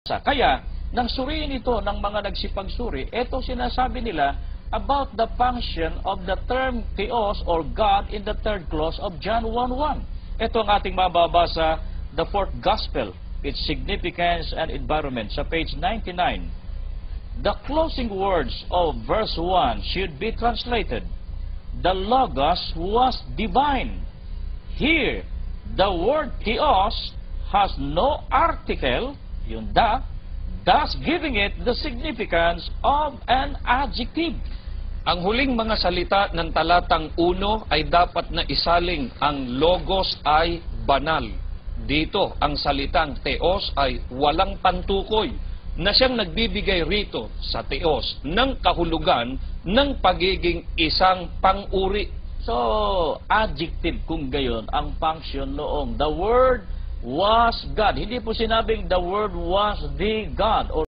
Kaya, nang suriin ito ng mga nagsipagsuri, ito sinasabi nila about the function of the term Theos or God in the third clause of John 1:1. Ito ang ating mababasa, the fourth gospel, its significance and environment, sa page 99. The closing words of verse 1 should be translated, the Logos was divine. Here, the word Theos has no article, yung the, thus giving it the significance of an adjective. Ang huling mga salita ng talatang 1 ay dapat na isaling ang Logos ay banal. Dito, ang salitang Theos ay walang pantukoy na siyang nagbibigay rito sa Theos ng kahulugan ng pagiging isang pang-uri. So, adjective kung gayon ang function noong the Word was God. Hindi po sinabing the Word was the God or